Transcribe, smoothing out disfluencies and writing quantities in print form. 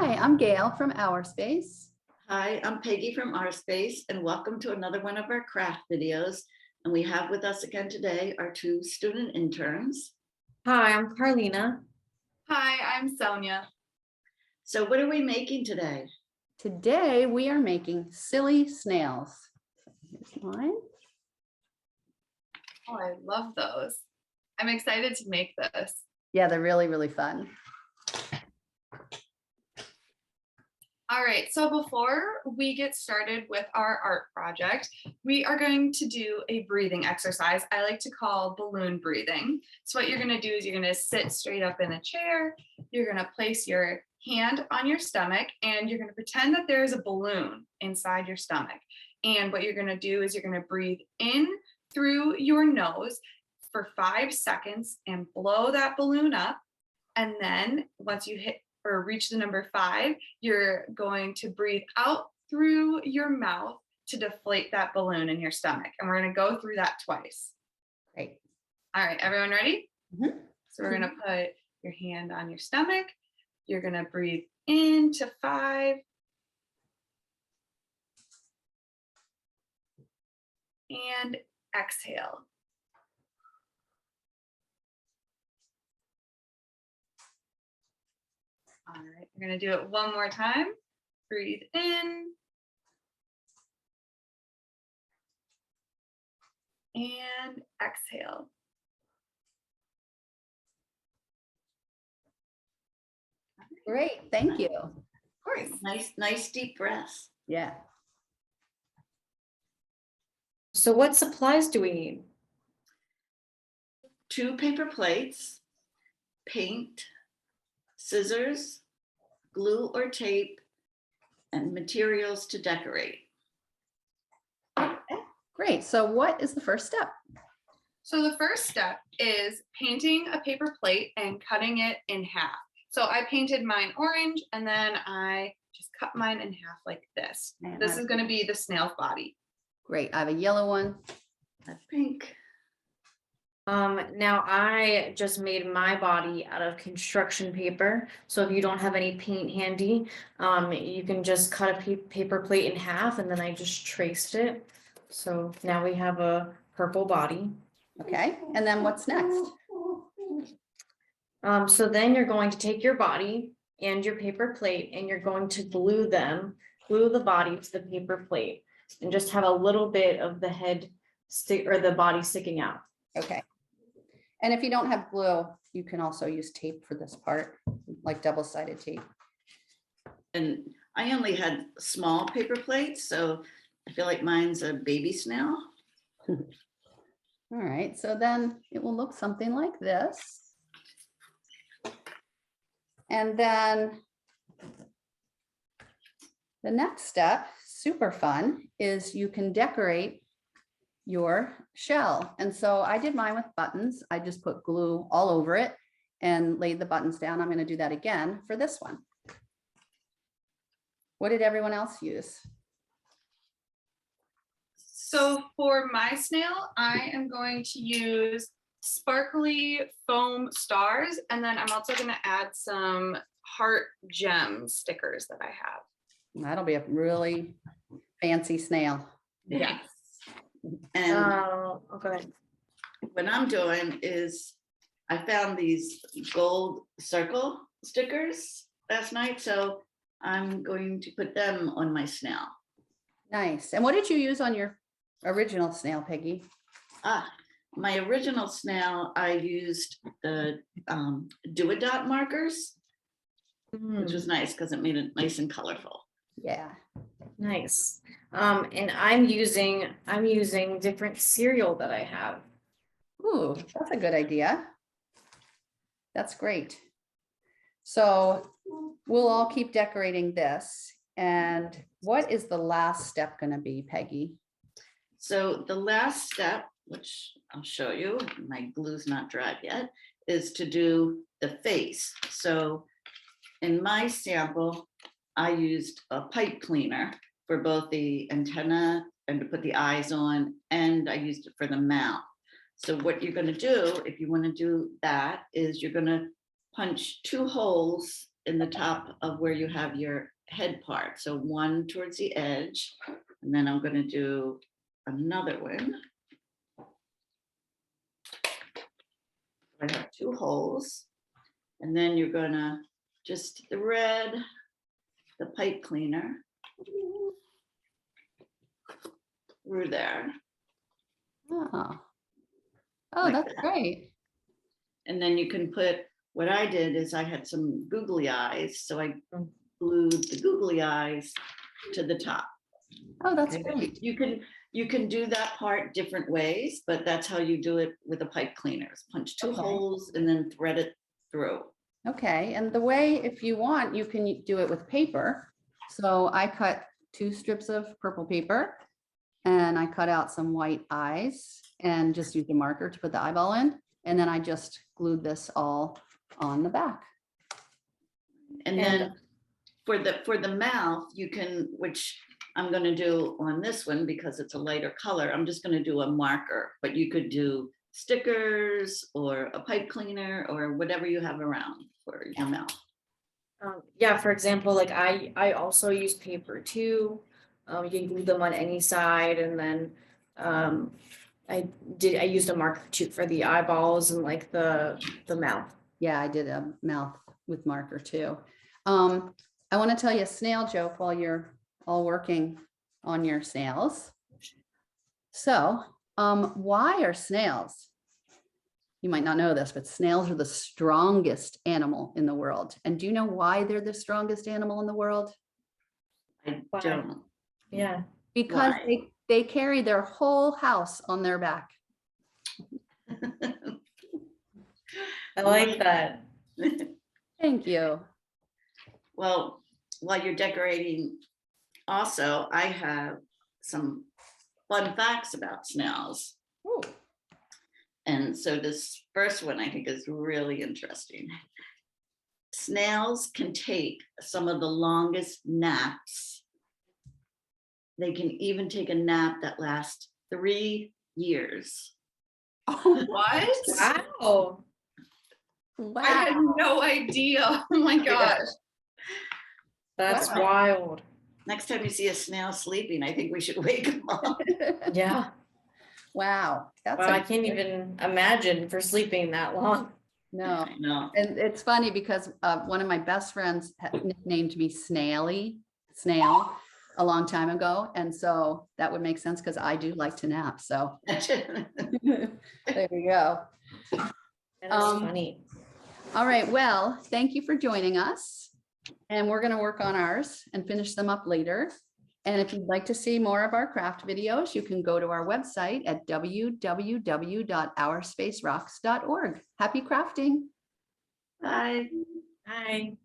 Hi, I'm Gail from Our Space. Hi, I'm Peggy from Our Space, and welcome to another one of our craft videos. And we have with us again today our two student interns. Hi, I'm Carlina. Hi, I'm Sonia. So what are we making today? Today we are making silly snails. Here's mine. Oh, I love those. I'm excited to make this. Yeah, they're really, really fun. All right, so before we get started with our art project, we are going to do a breathing exercise I like to call balloon breathing. So what you're gonna do is you're gonna sit straight up in a chair, you're gonna place your hand on your stomach, and you're gonna pretend that there is a balloon inside your stomach. And what you're gonna do is you're gonna breathe in through your nose for 5 seconds and blow that balloon up. And then once you hit or reach the number 5, you're going to breathe out through your mouth to deflate that balloon in your stomach. And we're going to go through that twice. Great. All right, everyone ready? Mm-hmm. So we're going to put your hand on your stomach. You're going to breathe in to 5. And exhale. All right, we're going to do it one more time. Breathe in. And exhale. Great, thank you. Of course. Nice deep breaths. Yeah. So what supplies do we need? 2 paper plates, paint, scissors, glue or tape, and materials to decorate. Great. So what is the first step? So the first step is painting a paper plate and cutting it in half. So I painted mine orange and then I just cut mine in half like this. And This is going to be the snail's body. Great. I have a yellow one. That's pink. Now I just made my body out of construction paper. So if you don't have any paint handy, you can just cut a paper plate in half, and then I just traced it. So now we have a purple body. Okay. And then what's next? So then you're going to take your body and your paper plate, and you're going to glue the body to the paper plate, and just have a little bit of the head stick or the body sticking out. Okay. And if you don't have glue, you can also use tape for this part, like double-sided tape. And I only had small paper plates, so I feel like mine's a baby snail. All right. So then it will look something like this. And then the next step, super fun, is you can decorate your shell. And so I did mine with buttons. I just put glue all over it and laid the buttons down. I'm going to do that again for this one. What did everyone else use? So for my snail, I am going to use sparkly foam stars. And then I'm also going to add some heart gem stickers that I have. That'll be a really fancy snail. Yes. And Okay. what I'm doing is I found these gold circle stickers last night, so I'm going to put them on my snail. Nice. And what did you use on your original snail, Peggy? My original snail, I used the do-a-dot markers, which was nice because it made it nice and colorful. Yeah. Nice. And I'm using different cereal that I have. Ooh, that's a good idea. That's great. So we'll all keep decorating this. And what is the last step going to be, Peggy? So the last step, which I'll show you, my glue's not dried yet, is to do the face. So in my sample, I used a pipe cleaner for both the antenna and to put the eyes on, and I used it for the mouth. So what you're going to do, if you want to do that, is you're going to punch 2 holes in the top of where you have your head part. So one towards the edge, and then I'm gonna do another one. I have 2 holes, and then you're gonna just thread the pipe cleaner through there. Oh, oh, Like that's that. great. And then you can put, what I did is I had some googly eyes, so I glued the googly eyes to the top. Oh, that's Okay, but great. you can do that part different ways, but that's how you do it with a pipe cleaners. Punch 2 Okay. holes and then thread it through. Okay, and the way, if you want, you can do it with paper. So I cut 2 strips of purple paper and I cut out some white eyes and just used a marker to put the eyeball in. And then I just glued this all on the back. And then for the mouth, you can, which I'm gonna do on this one because it's a lighter color, I'm just gonna do a marker, but you could do stickers or a pipe cleaner or whatever you have around for your mouth. Yeah, for example, like I also use paper too. You can glue them on any side, and then I used a marker too for the eyeballs and like the mouth. Yeah, I did a mouth with marker too. I want to tell you a snail joke while you're all working on your snails. So, why are snails? You might not know this, but snails are the strongest animal in the world. And do you know why they're the strongest animal in the world? I Why? don't. Yeah. Because Why? they carry their whole house on their back. I like that. Thank you. Well, while you're decorating, also, I have some fun facts about snails. Ooh. And so this first one I think is really interesting. Snails can take some of the longest naps. They can even take a nap that lasts 3 years. Oh, What? Wow. I had wow. no idea. Oh my gosh. That's Wow. wild. Next time you see a snail sleeping, I think we should wake them up. Yeah. Wow. That's Wow, I a, can't even imagine for sleeping that long. no. I know. And it's funny because one of my best friends had nicknamed me Snail, a long time ago. And so that would make sense because I do like to nap. So there you go. That is funny. All right. Well, thank you for joining us. And we're going to work on ours and finish them up later. And if you'd like to see more of our craft videos, you can go to our website at www.ourspacerocks.org. Happy crafting. Bye. Hi.